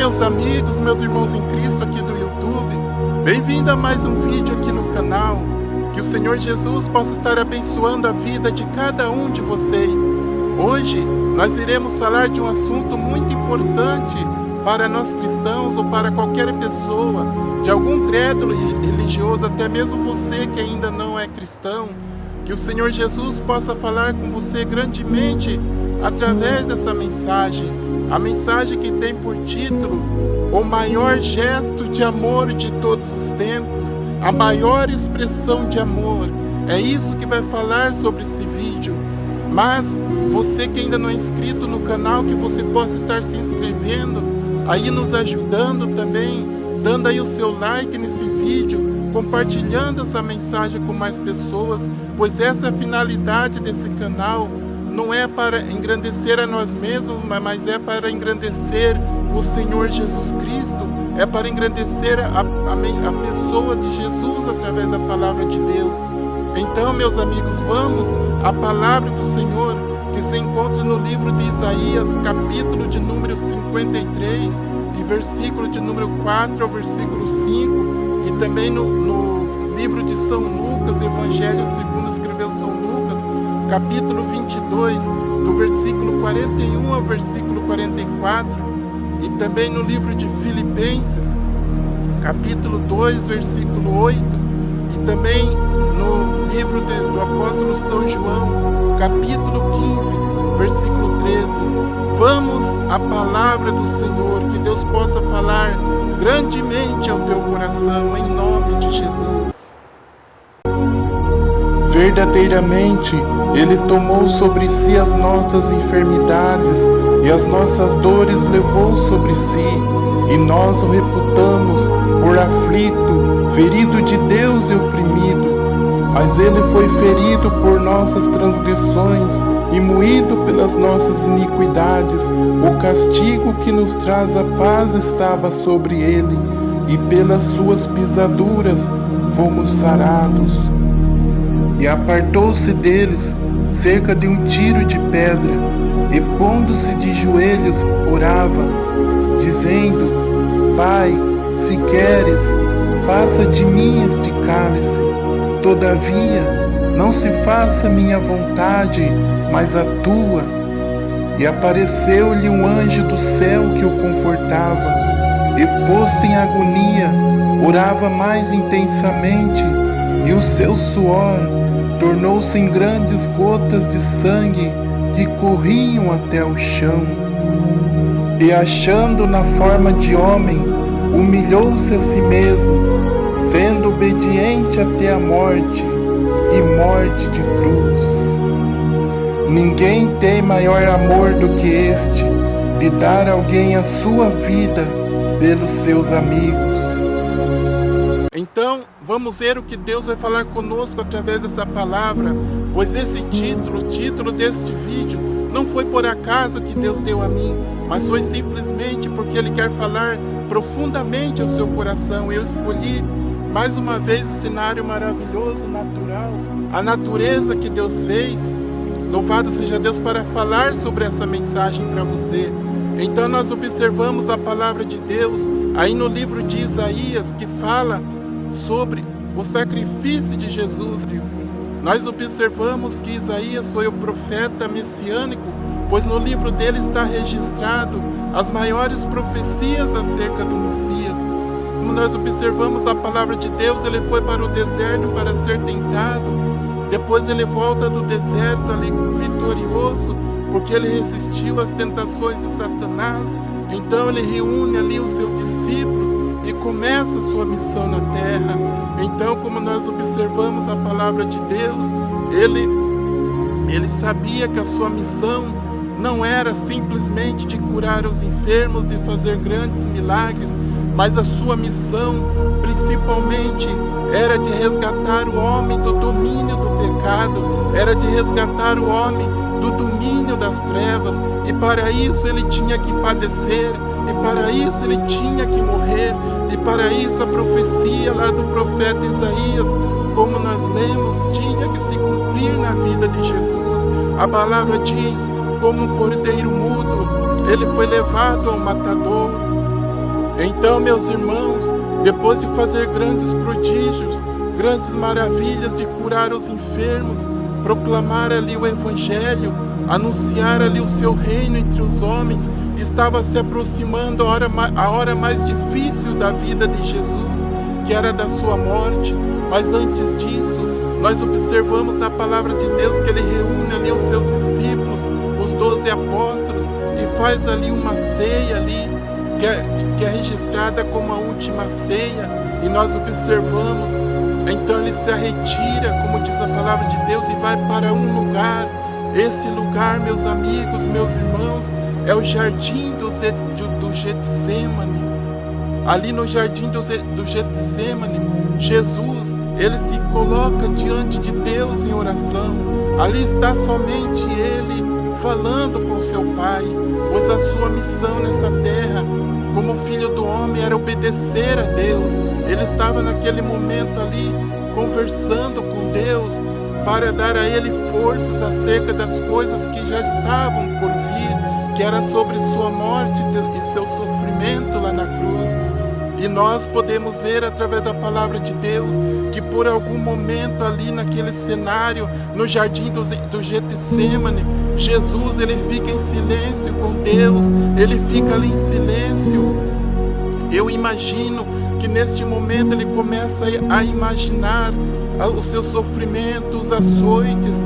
meus amigos, meus irmãos em Cristo aqui do YouTube, bem-vindo a mais um vídeo aqui no canal. Que o Senhor Jesus possa estar abençoando a vida de cada um de vocês. Hoje nós iremos falar de um assunto muito importante para nós cristãos ou para qualquer pessoa de algum credo religioso, até mesmo você que ainda não é cristão. Que o Senhor Jesus possa falar com você grandemente através dessa mensagem. A mensagem que tem por título o maior gesto de amor de todos os tempos, a maior expressão de amor. É isso que vai falar sobre esse vídeo. Mas você que ainda não é inscrito no canal, que você possa estar se inscrevendo, aí nos ajudando também, dando aí o seu like nesse vídeo, compartilhando essa mensagem com mais pessoas, pois essa é a finalidade desse canal. Não é para engrandecer a nós mesmos, mas é para engrandecer o Senhor Jesus Cristo. É para engrandecer a pessoa de Jesus através da palavra de Deus. Então, meus amigos, vamos à palavra do Senhor, que se encontra no livro de Isaías, capítulo de número 53, e versículo de número 4 ao versículo 5, e também no livro de São Lucas, Evangelho segundo escreveu São Lucas, capítulo 22, do versículo 41 ao versículo 44, e também no livro de Filipenses, capítulo 2, versículo 8, e também no livro do apóstolo São João, capítulo 15, versículo 13. Vamos à palavra do Senhor, que Deus possa falar grandemente ao teu coração, em nome de Jesus. Verdadeiramente, Ele tomou sobre si as nossas enfermidades e as nossas dores levou sobre si, e nós o reputamos por aflito, ferido de Deus e oprimido. Mas Ele foi ferido por nossas transgressões e moído pelas nossas iniquidades. O castigo que nos traz a paz estava sobre Ele, e pelas suas pisaduras fomos sarados. E apartou-se deles cerca de um tiro de pedra, e pondo-se de joelhos orava, dizendo: Pai, se queres, passa de mim este cálice. Todavia, não se faça minha vontade, mas a tua. E apareceu-lhe um anjo do céu que o confortava, e posto em agonia, orava mais intensamente, e o seu suor tornou-se em grandes gotas de sangue que corriam até o chão. E achando na forma de homem, humilhou-se a si mesmo, sendo obediente até a morte, e morte de cruz. Ninguém tem maior amor do que este, de dar a alguém a sua vida pelos seus amigos. Então, vamos ver o que Deus vai falar conosco através dessa palavra, pois esse título, o título deste vídeo, não foi por acaso que Deus deu a mim, mas foi simplesmente porque Ele quer falar profundamente ao seu coração. Eu escolhi mais uma vez o cenário maravilhoso, natural, a natureza que Deus fez. Louvado seja Deus, para falar sobre essa mensagem para você. Então nós observamos a palavra de Deus aí no livro de Isaías, que fala sobre o sacrifício de Jesus. Nós observamos que Isaías foi o profeta messiânico, pois no livro dele está registrado as maiores profecias acerca do Messias. Como nós observamos a palavra de Deus, ele foi para o deserto para ser tentado. Depois ele volta do deserto ali vitorioso, porque ele resistiu às tentações de Satanás. Então ele reúne ali os seus discípulos e começa a sua missão na terra. Então, como nós observamos a palavra de Deus, ele sabia que a sua missão não era simplesmente de curar os enfermos e fazer grandes milagres, mas a sua missão principalmente era de resgatar o homem do domínio do pecado, era de resgatar o homem do domínio das trevas, e para isso ele tinha que padecer, e para isso ele tinha que morrer, e para isso a profecia lá do profeta Isaías, como nós lemos, tinha que se cumprir na vida de Jesus. A palavra diz: como um cordeiro mudo, ele foi levado ao matadouro. Então, meus irmãos, depois de fazer grandes prodígios, grandes maravilhas, de curar os enfermos, proclamar ali o Evangelho, anunciar ali o seu reino entre os homens, estava se aproximando a hora mais difícil da vida de Jesus, que era da sua morte. Mas antes disso, nós observamos na palavra de Deus que ele reúne ali os seus discípulos, os 12 apóstolos, e faz ali uma ceia ali, que é registrada como a última ceia, e nós observamos. Então ele se retira, como diz a palavra de Deus, e vai para um lugar. Esse lugar, meus amigos, meus irmãos, é o jardim do Getsemane. Ali no jardim do Getsemane, Jesus, ele se coloca diante de Deus em oração. Ali está somente ele falando com seu Pai, pois a sua missão nessa terra, como filho do homem, era obedecer a Deus. Ele estava naquele momento ali, conversando com Deus, para dar a ele forças acerca das coisas que já estavam por vir, que era sobre sua morte e seu sofrimento lá na cruz. E nós podemos ver através da palavra de Deus que por algum momento ali naquele cenário, no jardim do Getsemane, Jesus, ele fica em silêncio com Deus, ele fica ali em silêncio. Eu imagino que neste momento ele começa a imaginar os seus sofrimentos, os açoites,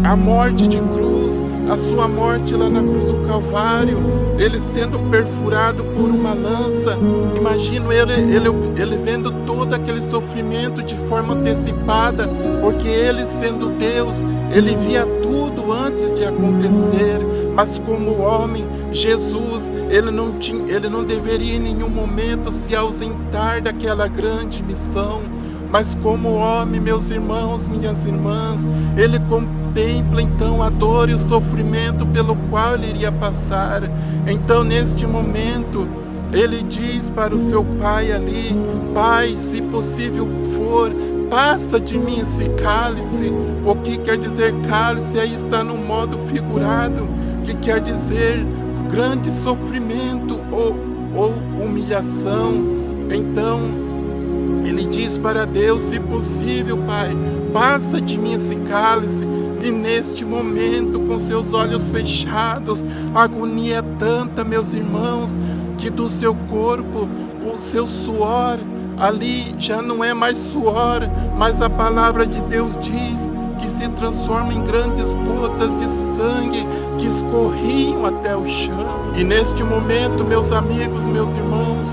a morte de cruz, a sua morte lá na cruz do Calvário, ele sendo perfurado por uma lança. Imagino ele vendo todo aquele sofrimento de forma antecipada, porque ele, sendo Deus, ele via tudo antes de acontecer. Mas como homem, Jesus, ele não deveria em nenhum momento se ausentar daquela grande missão. Mas como homem, meus irmãos, minhas irmãs, ele contempla então a dor e o sofrimento pelo qual ele iria passar. Então, neste momento, ele diz para o seu Pai ali: Pai, se possível for, passa de mim esse cálice. O que quer dizer cálice? Aí está no modo figurado, que quer dizer grande sofrimento ou humilhação. Então, ele diz para Deus: se possível, Pai, passa de mim esse cálice. E neste momento, com seus olhos fechados, a agonia é tanta, meus irmãos, que do seu corpo, o seu suor ali já não é mais suor, mas a palavra de Deus diz que se transforma em grandes gotas de sangue que escorriam até o chão. E neste momento, meus amigos, meus irmãos,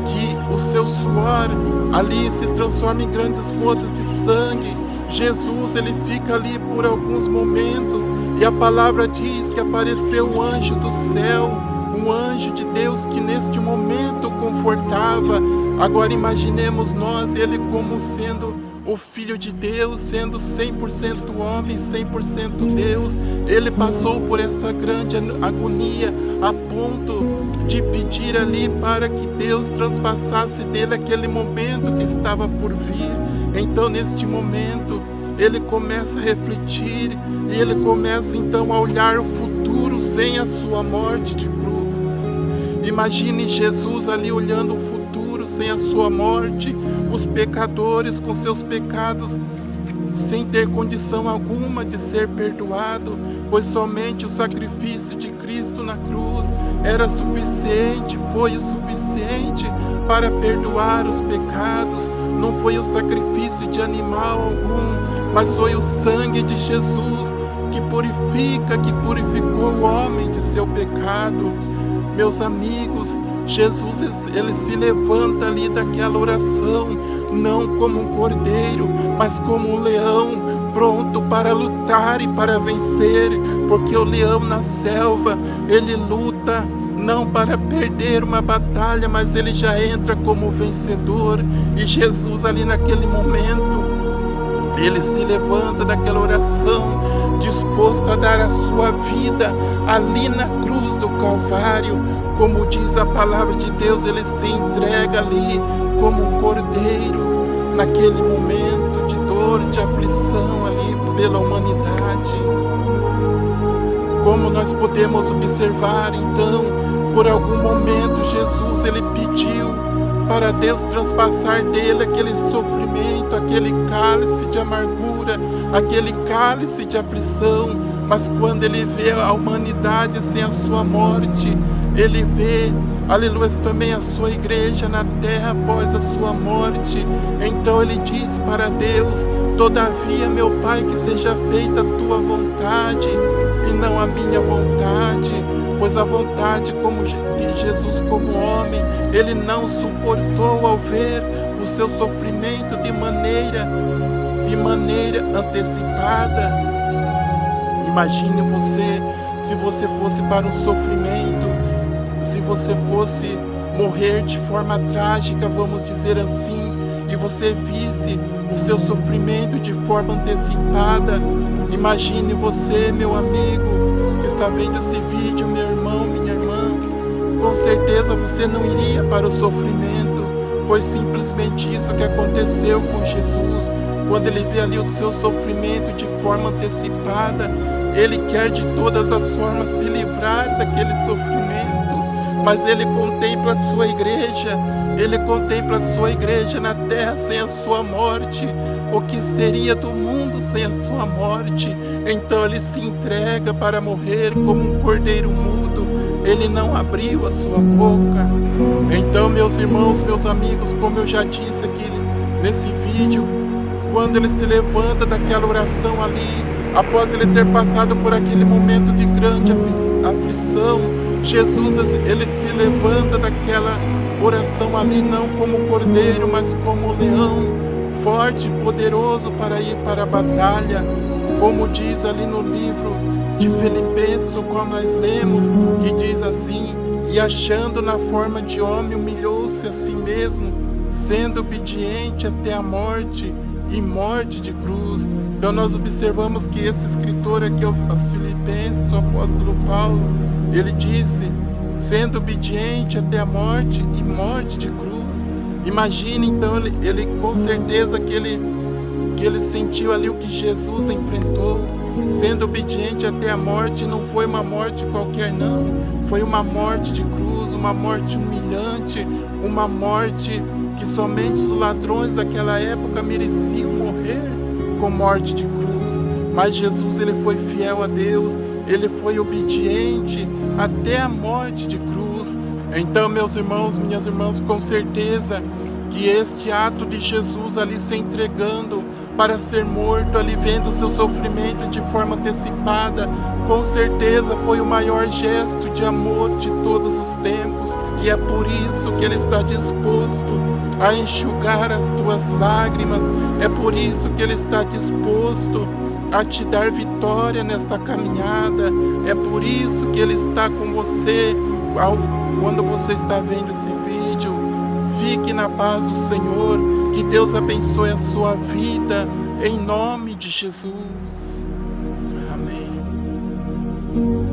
que o seu suor ali se transforma em grandes gotas de sangue. Jesus, ele fica ali por alguns momentos, e a palavra diz que apareceu um anjo do céu, um anjo de Deus que neste momento confortava. Agora imaginemos nós, ele como sendo o Filho de Deus, sendo 100% homem, 100% Deus. Ele passou por essa grande agonia a ponto de pedir ali para que Deus transpassasse dele aquele momento que estava por vir. Então, neste momento, ele começa a refletir e ele começa então a olhar o futuro sem a sua morte de cruz. Imagine Jesus ali olhando o futuro sem a sua morte, os pecadores com seus pecados sem ter condição alguma de ser perdoado, pois somente o sacrifício de Cristo na cruz era suficiente, foi o suficiente para perdoar os pecados. Não foi o sacrifício de animal algum, mas foi o sangue de Jesus que purifica, que purificou o homem de seu pecado. Meus amigos, Jesus, ele se levanta ali daquela oração, não como um cordeiro, mas como um leão, pronto para lutar e para vencer, porque o leão na selva, ele luta não para perder uma batalha, mas ele já entra como vencedor. E Jesus ali naquele momento, ele se levanta daquela oração, disposto a dar a sua vida ali na cruz do Calvário. Como diz a palavra de Deus, ele se entrega ali como um cordeiro, naquele momento de dor, de aflição ali pela humanidade. Como nós podemos observar então, por algum momento Jesus ele pediu para Deus transpassar dele aquele sofrimento, aquele cálice de amargura, aquele cálice de aflição. Mas quando ele vê a humanidade sem a sua morte, ele vê, aleluia, também a sua igreja na terra após a sua morte. Então ele diz para Deus: todavia, meu Pai, que seja feita a tua vontade e não a minha vontade. Pois a vontade de Jesus como homem, ele não suportou ao ver o seu sofrimento de maneira antecipada. Imagine você, se você fosse para um sofrimento, se você fosse morrer de forma trágica, vamos dizer assim, e você visse o seu sofrimento de forma antecipada. Imagine você, meu amigo, que está vendo esse vídeo, meu irmão, minha irmã, com certeza você não iria para o sofrimento. Foi simplesmente isso que aconteceu com Jesus. Quando ele vê ali o seu sofrimento de forma antecipada, ele quer de todas as formas se livrar daquele sofrimento, mas ele contempla a sua igreja, na terra sem a sua morte. O que seria do mundo sem a sua morte? Então ele se entrega para morrer como um cordeiro mudo. Ele não abriu a sua boca. Então, meus irmãos, meus amigos, como eu já disse aqui nesse vídeo, quando ele se levanta daquela oração ali, após ele ter passado por aquele momento de grande aflição, Jesus ele se levanta daquela oração ali não como cordeiro, mas como leão, forte e poderoso para ir para a batalha, como diz ali no livro de Filipenses, o qual nós lemos, que diz assim: e achando na forma de homem, humilhou-se a si mesmo, sendo obediente até a morte, e morte de cruz. Então nós observamos que esse escritor aqui aos Filipenses, o apóstolo Paulo, ele disse, sendo obediente até a morte e morte de cruz. Imagine então, ele com certeza que ele sentiu ali o que Jesus enfrentou, sendo obediente até a morte. Não foi uma morte qualquer não, foi uma morte de cruz, uma morte humilhante, uma morte que somente os ladrões daquela época mereciam morrer com morte de cruz. Mas Jesus ele foi fiel a Deus, ele foi obediente até a morte de cruz. Então, meus irmãos, minhas irmãs, com certeza que este ato de Jesus ali se entregando para ser morto, ali vendo o seu sofrimento de forma antecipada, com certeza foi o maior gesto de amor de todos os tempos, e é por isso que ele está disposto a enxugar as tuas lágrimas, é por isso que ele está disposto a te dar vitória nesta caminhada, é por isso que ele está com você. Quando você está vendo esse vídeo, fique na paz do Senhor, que Deus abençoe a sua vida, em nome de Jesus. Amém.